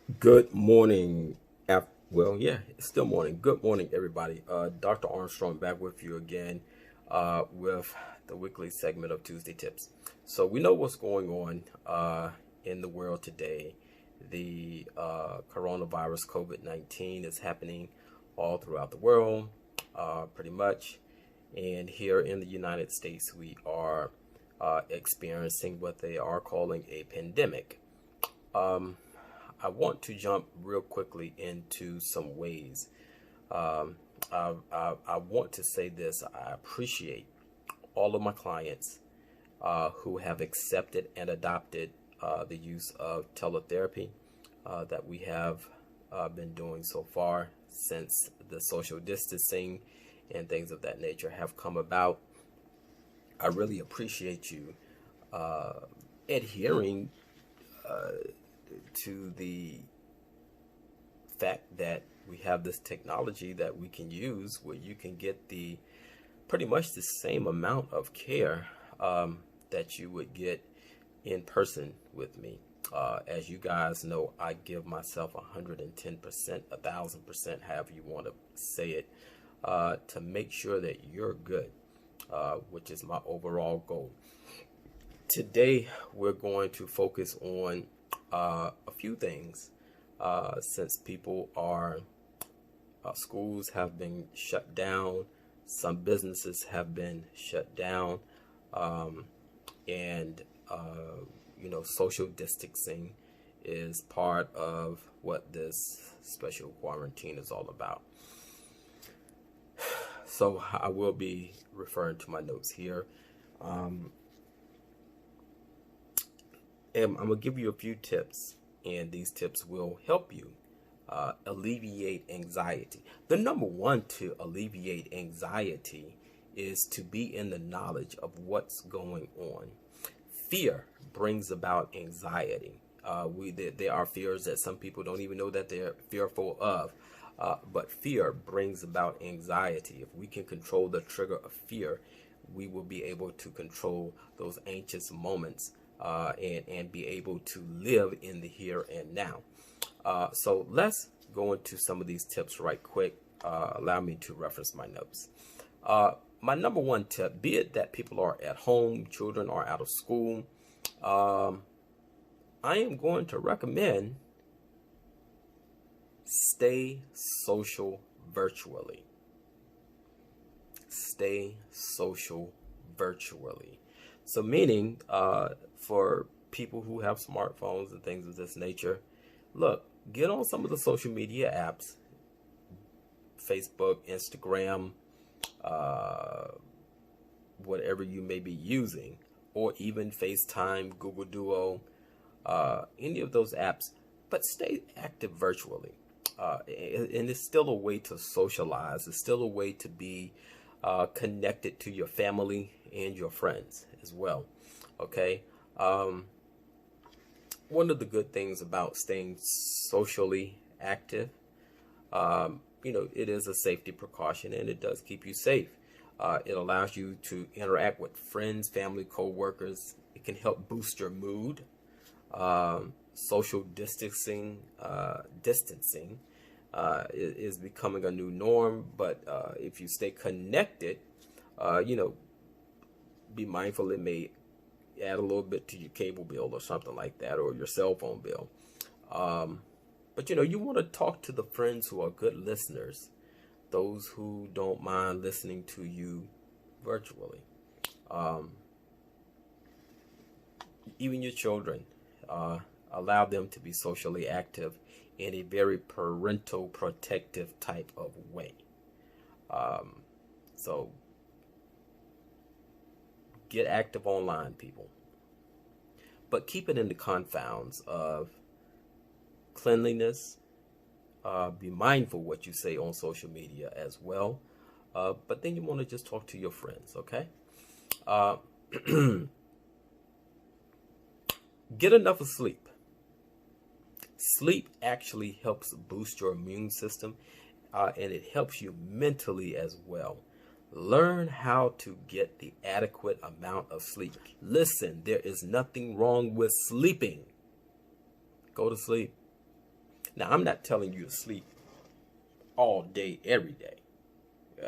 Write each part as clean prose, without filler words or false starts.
Good morning. Well, yeah, it's still morning. Good morning, everybody. Dr. Armstrong back with you again with the weekly segment of Tuesday Tips. So we know what's going on in the world today. The coronavirus COVID-19 is happening all throughout the world, pretty much. And here in the United States, we are experiencing what they are calling a pandemic. Um, I want to jump real quickly into some ways. Um, I want to say this. I appreciate all of my clients who have accepted and adopted the use of teletherapy that we have been doing so far since the social distancing and things of that nature have come about. I really appreciate you uh, adhering to the fact that we have this technology that we can use where you can get the pretty much the same amount of care that you would get in person with me. As you guys know, I give myself 110%, 1,000%, however you want to say it, to make sure that you're good, which is my overall goal. Today, we're going to focus on a few things since schools have been shut down, some businesses have been shut down, um, and social distancing is part of what this special quarantine is all about. So I will be referring to my notes here. Um, and I'm gonna give you a few tips, and these tips will help you alleviate anxiety. The number one to alleviate anxiety is to be in the knowledge of what's going on. Fear brings about anxiety. There are fears that some people don't even know that they're fearful of. But fear brings about anxiety. If we can control the trigger of fear, we will be able to control those anxious moments and be able to live in the here and now. So let's go into some of these tips right quick. Allow me to reference my notes. My number one tip, be it that people are at home, children are out of school, um, I am going to recommend stay social virtually. Stay social virtually. So meaning for people who have smartphones and things of this nature, look, get on some of the social media apps, Facebook, Instagram, uh, whatever you may be using, or even FaceTime, Google Duo, any of those apps, but stay active virtually. And it's still a way to socialize. It's still a way to be connected to your family and your friends as well. Okay. Um, One of the good things about staying socially active, it is a safety precaution and it does keep you safe. It allows you to interact with friends, family, co-workers. It can help boost your mood. Social distancing is becoming a new norm. But if you stay connected, uh, you know, be mindful it may add a little bit to your cable bill or something like that, or your cell phone bill. Um, but you want to talk to the friends who are good listeners, those who don't mind listening to you virtually. Um, Even your children, uh, allow them to be socially active in a very parental protective type of way. Um, so get active online, people, but keep it in the confounds of cleanliness. Be mindful what you say on social media as well. But then you want to just talk to your friends, okay? Uh, get enough of sleep. Sleep actually helps boost your immune system, and it helps you mentally as well. Learn how to get the adequate amount of sleep. Listen, there is nothing wrong with sleeping. Go to sleep. Now, I'm not telling you to sleep all day, every day.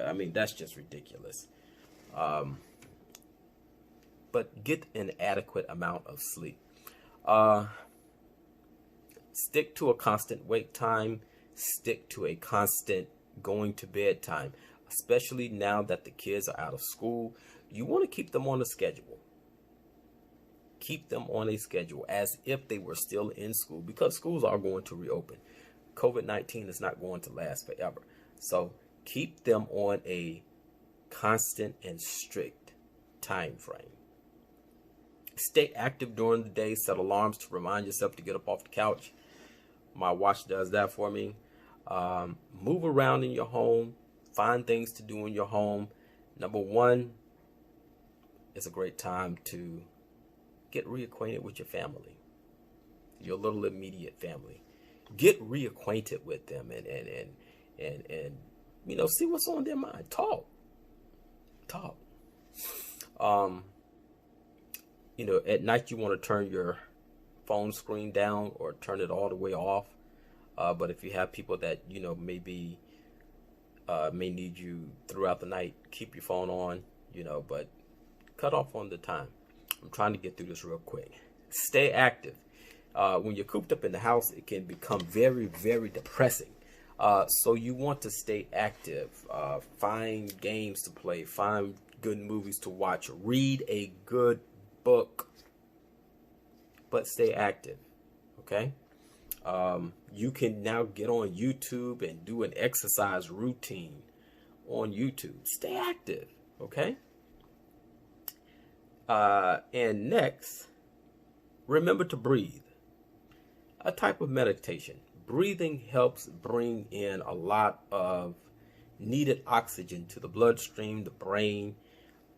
I mean, that's just ridiculous. But get an adequate amount of sleep. Stick to a constant wake time. Stick to a constant going to bed time, especially now that the kids are out of school. You want to keep them on a schedule. Keep them on a schedule as if they were still in school, because schools are going to reopen. COVID-19 is not going to last forever. So keep them on a constant and strict time frame. Stay active during the day. Set alarms to remind yourself to get up off the couch. My watch does that for me. Move around in your home. Find things to do in your home. Number one, it's a great time to get reacquainted with your family, your little immediate family. Get reacquainted with them and you know, see what's on their mind. Talk. You know, at night you want to turn your phone screen down or turn it all the way off. But if you have people that, you know, maybe may need you throughout the night, keep your phone on, you know, but cut off on the time. I'm trying to get through this real quick. Stay active. When you're cooped up in the house, it can become very, very depressing. So you want to stay active. Find games to play. Find good movies to watch. Read a good book. But stay active. Okay? You can now get on YouTube and do an exercise routine on YouTube. Stay active. Okay? And next, remember to breathe. A type of meditation. Breathing helps bring in a lot of needed oxygen to the bloodstream, the brain,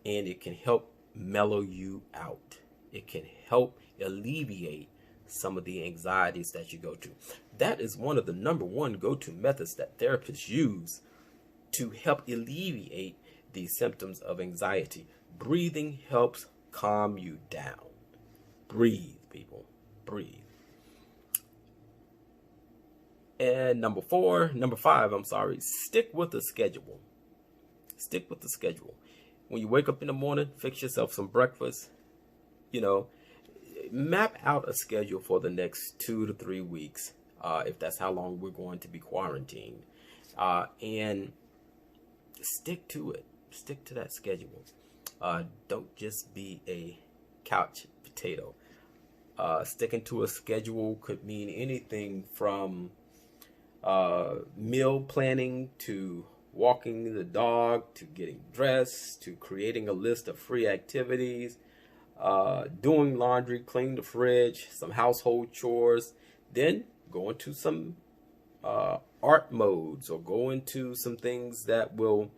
and it can help mellow you out. It can help alleviate some of the anxieties that you go to. That is one of the number one go-to methods that therapists use to help alleviate the symptoms of anxiety. Breathing helps calm you down. Breathe, people. Breathe. And number five, stick with the schedule. Stick with the schedule. When you wake up in the morning, fix yourself some breakfast. You know, map out a schedule for the next 2 to 3 weeks, if that's how long we're going to be quarantined. And stick to it. Stick to that schedule. Don't just be a couch potato. Sticking to a schedule could mean anything from meal planning to walking the dog to getting dressed to creating a list of free activities, doing laundry, cleaning the fridge, some household chores, then go into some art modes or go into some things that will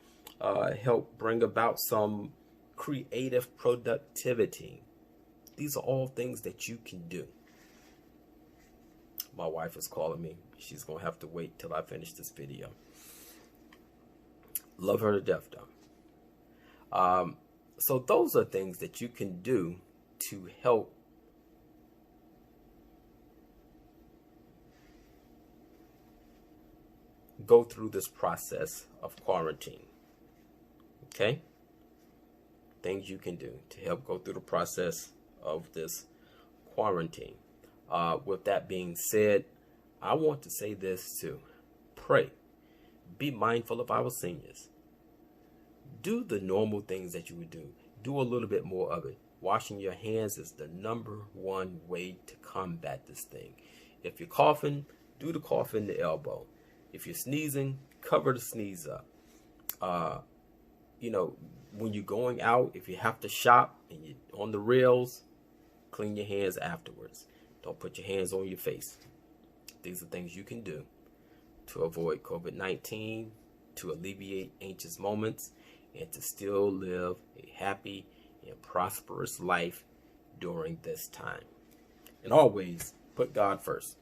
help bring about some creative productivity. These are all things that you can do. My wife is calling me. She's going to have to wait till I finish this video. Love her to death, though. So those are things that you can do to help go through this process of quarantine. Okay? Things you can do to help go through the process of this quarantine. With that being said, I want to say this too. Pray. Be mindful of our seniors. Do the normal things that you would do. Do a little bit more of it. Washing your hands is the number one way to combat this thing. If you're coughing, do the cough in the elbow. If you're sneezing, cover the sneeze up. You know, when you're going out, if you have to shop and you're on the rails, clean your hands afterwards. Don't put your hands on your face. These are things you can do to avoid COVID-19, to alleviate anxious moments, and to still live a happy and prosperous life during this time. And always put God first.